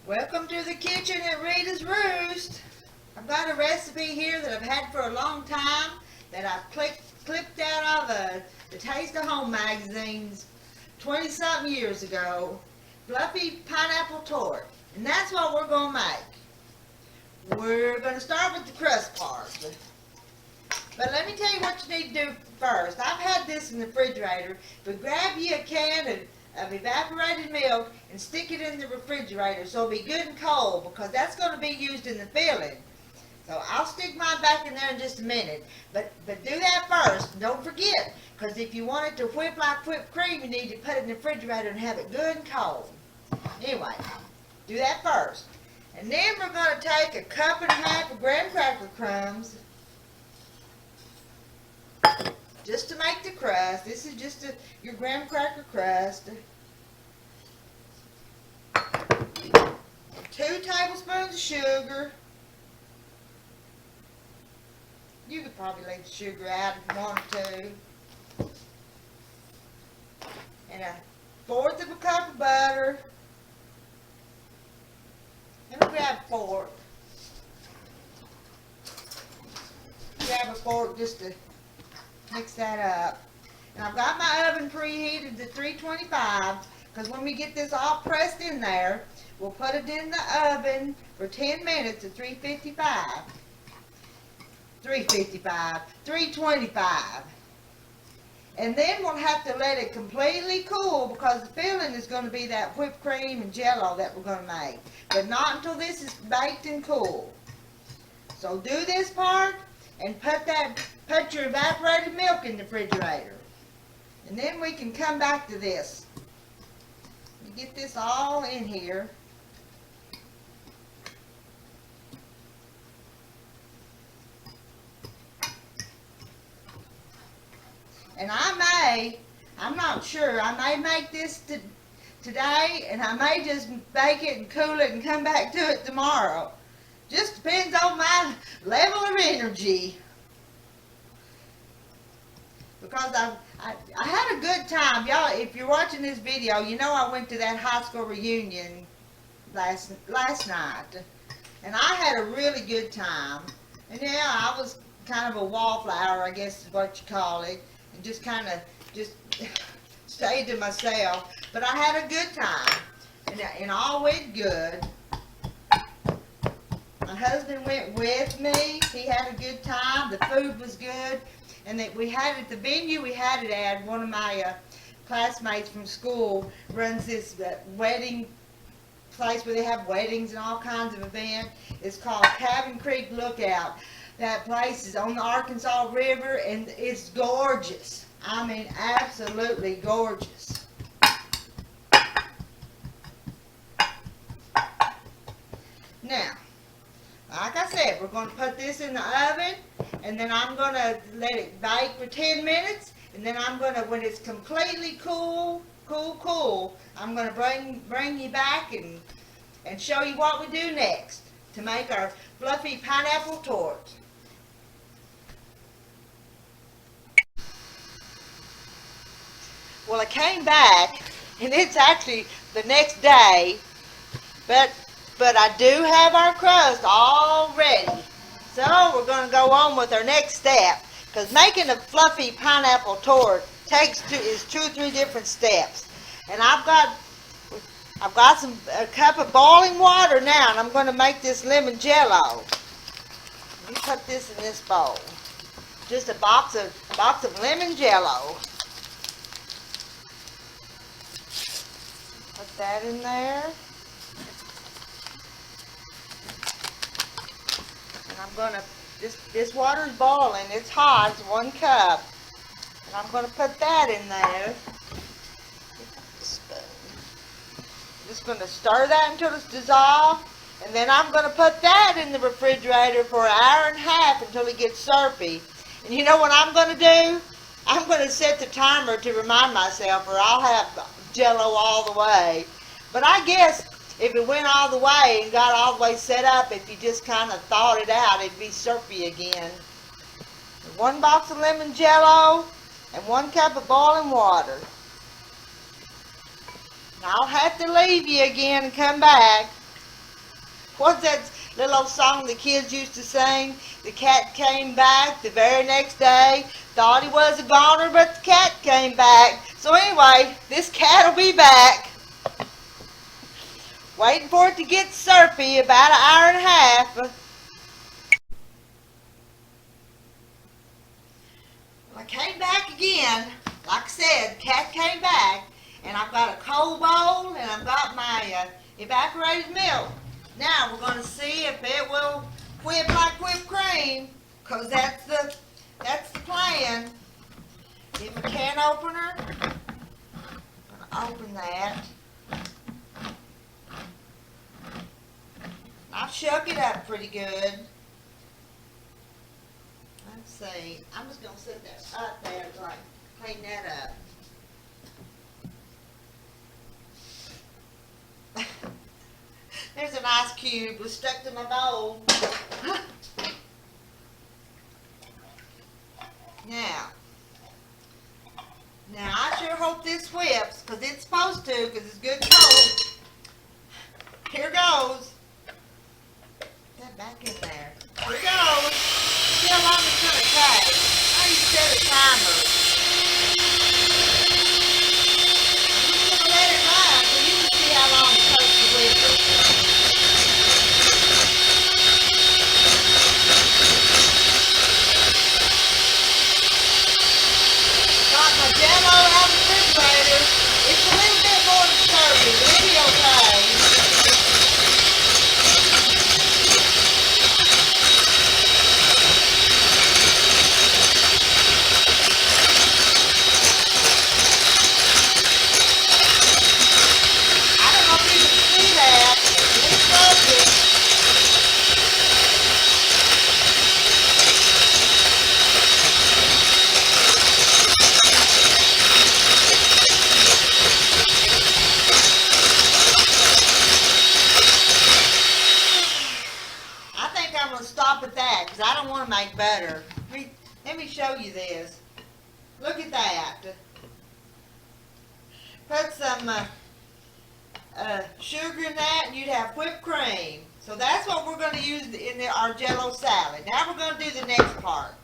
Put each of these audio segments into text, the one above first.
Welcome to the kitchen at Rita's Roost. I've got a recipe here that I've had for a long time that I've clipped out of the Taste of Home magazines 20-something years ago. Fluffy pineapple tart. And that's what we're going to make. We're going to start with the crust part. But let me tell you what you need to do first. I've had this in the refrigerator, but grab you a can of evaporated milk and stick it in the refrigerator so it'll be good and cold, because that's going to be used in the filling. So I'll stick mine back in there in just a minute. But do that first. Don't forget, because if you want it to whip like whipped cream, you need to put it in the refrigerator and have it good and cold. Anyway, do that first. And then we're going to take a cup and a half of graham cracker crumbs, just to make the crust. This is just your graham cracker crust. 2 tablespoons of sugar. You could probably leave the sugar out if you wanted to. And 1/4 of a cup of butter. Let me grab a fork. Grab a fork just to mix that up. And I've got my oven preheated to 325, because when we get this all pressed in there, we'll put it in the oven for 10 minutes at 325. And then we'll have to let it completely cool, because the filling is going to be that whipped cream and jello that we're going to make. But not until this is baked and cool. So do this part and put your evaporated milk in the refrigerator. And then we can come back to this. You get this all in here. And I'm not sure, I may make this today, and I may just bake it and cool it and come back to it tomorrow. Just depends on my level of energy. Because I had a good time. Y'all, if you're watching this video, you know I went to that high school reunion last night. And I had a really good time. And yeah, I was kind of a wallflower, I guess is what you call it. And just kind of stayed to myself. But I had a good time. And all went good. My husband went with me. He had a good time. The food was good. And that we had at the venue we had it at, one of my classmates from school runs this wedding place where they have weddings and all kinds of events. It's called Cabin Creek Lookout. That place is on the Arkansas River, and it's gorgeous. I mean, absolutely gorgeous. Now, like I said, we're going to put this in the oven, and then I'm going to let it bake for 10 minutes, and then I'm going to, when it's completely cool, I'm going to bring you back and show you what we do next to make our fluffy pineapple tart. Well, I came back, and it's actually the next day, but I do have our crust all ready. So we're going to go on with our next step, because making a fluffy pineapple tart is 2 or 3 different steps. And I've got a cup of boiling water now, and I'm going to make this lemon jello. Let me put this in this bowl. Just a box of lemon jello. Put that in there. I'm going to, this water is boiling, it's hot, it's 1 cup. And I'm going to put that in there. Just going to stir that until it's dissolved. And then I'm going to put that in the refrigerator for 1.5 hours until it gets syrupy. And you know what I'm going to do? I'm going to set the timer to remind myself, or I'll have jello all the way. But I guess if it went all the way and got all the way set up, if you just kind of thawed it out, it'd be syrupy again. 1 box of lemon jello and 1 cup of boiling water. And I'll have to leave you again and come back. What's that little old song the kids used to sing? The cat came back the very next day. Thought he was a goner, but the cat came back. So anyway, this cat will be back. Waiting for it to get syrupy, about an hour and a half. Well, I came back again. Like I said, the cat came back. And I've got a cold bowl, and I've got my evaporated milk. Now we're going to see if it will whip like whipped cream, because that's the plan. Get my can opener. I'm going to open that. I've shook it up pretty good. Let's see. I'm just going to set that up there so I can clean that up. There's an ice cube was stuck to my bowl. Now I sure hope this whips, because it's supposed to, because it's good cold. Here goes. Put that back in there. Here goes. See how long it's going to take. I need to set a timer. I'm just going to let it run so you can see how long it takes to whip it. Got my jello out of the refrigerator. It's a little bit more disturbing, but it'll be okay. Stop at that, because I don't want to make butter. Let me show you this. Look at that. Put some sugar in that, and you'd have whipped cream. So that's what we're going to use in our jello salad. Now we're going to do the next part.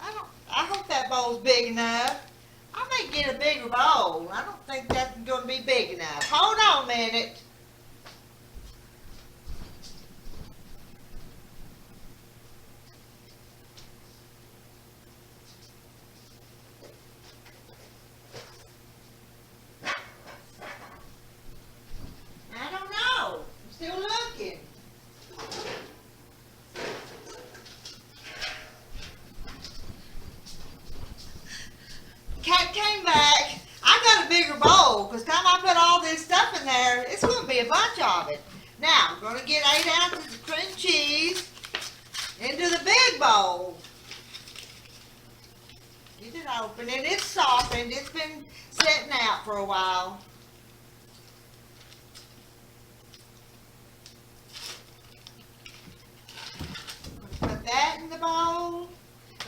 I hope that bowl's big enough. I may get a bigger bowl. I don't think that's going to be big enough. Hold on a minute. Still looking. Cat came back. I got a bigger bowl because time I put all this stuff in there, it's going to be a bunch of it. Now, I'm going to get 8 ounces of cream cheese into the big bowl. Get it open, and it's softened. It's been sitting out for a while. Put that in the bowl.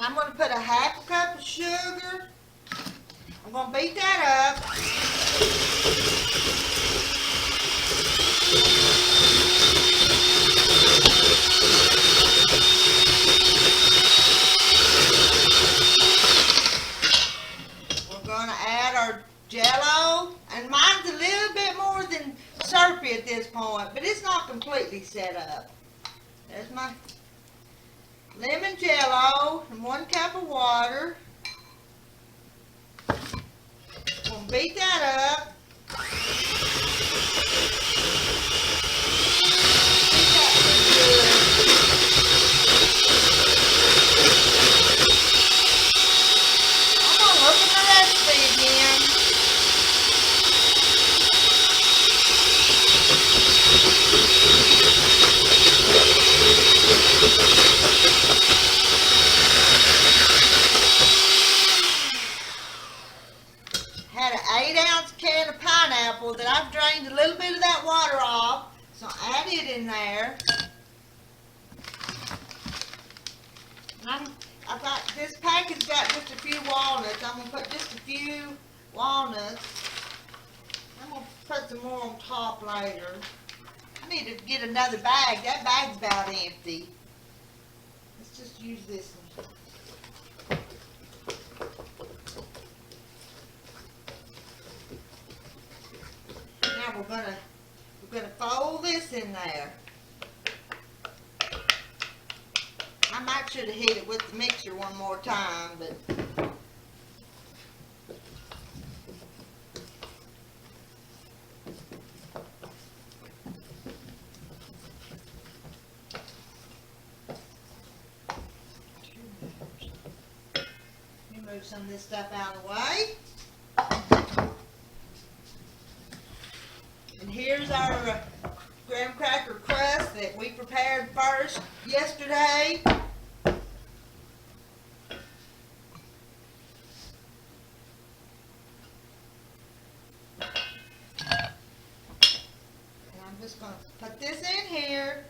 I'm going to put a half a cup of sugar. I'm going to beat that up. We're going to add our jello. And mine's a little bit more than syrupy at this point, but it's not completely set up. There's my lemon jello and 1 cup of water. We'll beat that up. Beat that pretty good. I'm going to look at the recipe again. Had an 8-ounce can of pineapple that I've drained a little bit of that water off, so add it in there. And I've got this package got just a few walnuts. I'm gonna put just a few walnuts. I'm gonna put some more on top later. I need to get another bag. That bag's about empty. Let's just use this one. Now we're gonna fold this in there. I might should have hit it with the mixer one more time, but let me move some of this stuff out of the way. And here's our graham cracker crust that we prepared first yesterday. Just going to put this in here,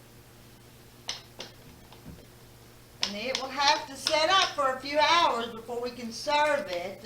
and it will have to set up for a few hours before we can serve it.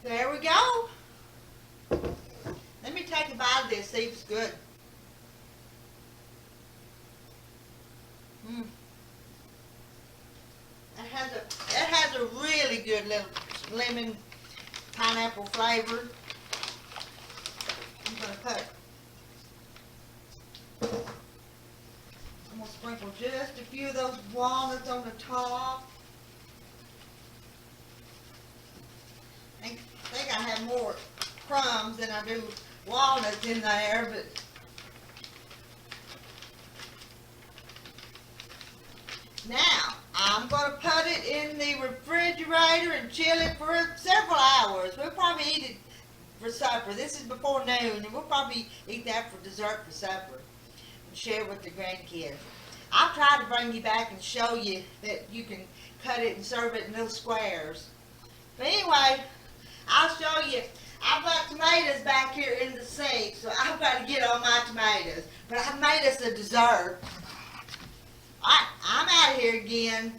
There we go. Let me take a bite of this, see if it's good. That has a really good little lemon pineapple flavor. I'm gonna sprinkle just a few of those walnuts on the top. I think I have more crumbs than I do walnuts in there, but now I'm going to put it in the refrigerator and chill it for several hours. We'll probably eat it for supper. This is before noon, and we'll probably eat that for dessert for supper and share with the grandkids. I'll try to bring you back and show you that you can cut it and serve it in little squares. But anyway, I'll show you. I've got tomatoes back here in the sink, so I've got to get on my tomatoes. But I made us a dessert. I'm out of here again.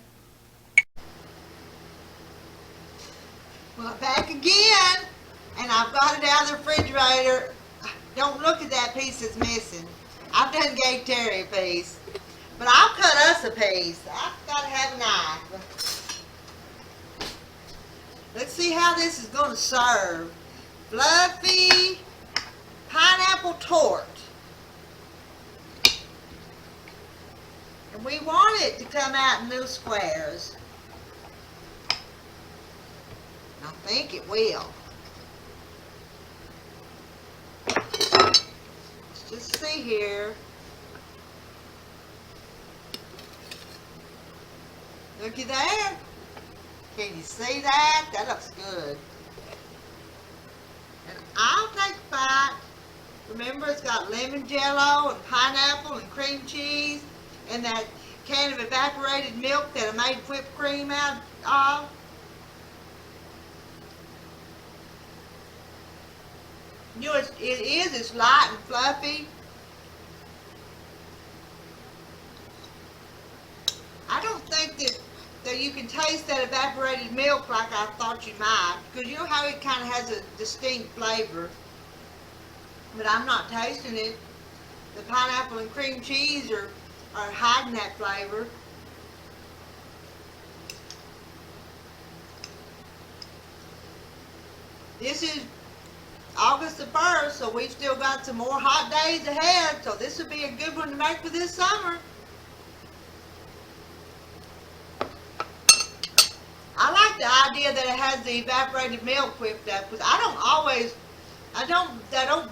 Well, back again, and I've got it out of the refrigerator. Don't look at that piece that's missing. I've done gave Terry a piece, but I'll cut us a piece. I've got to have a knife. Let's see how this is going to serve. Fluffy pineapple tart. And we want it to come out in little squares. I think it will. Let's just see here. Looky there. Can you see that? That looks good. And I'll take a bite. Remember, it's got lemon jello and pineapple and cream cheese and that can of evaporated milk that I made whipped cream out of. You know, it's light and fluffy. I don't think that you can taste that evaporated milk like I thought you might, because you know how it kind of has a distinct flavor, but I'm not tasting it. The pineapple and cream cheese are hiding that flavor. This is August the 1st, so we've still got some more hot days ahead, so this would be a good one to make for this summer. I like the idea that it has the evaporated milk whipped up, because I don't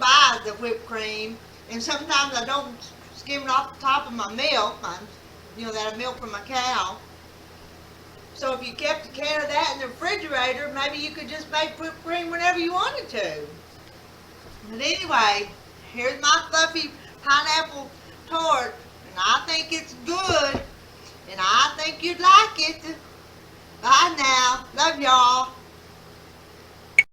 buy the whipped cream, and sometimes I don't skim it off the top of my milk, that I milk from my cow. So if you kept a can of that in the refrigerator, maybe you could just make whipped cream whenever you wanted to. But anyway, here's my fluffy pineapple tart, and I think it's good, and I think you'd like it.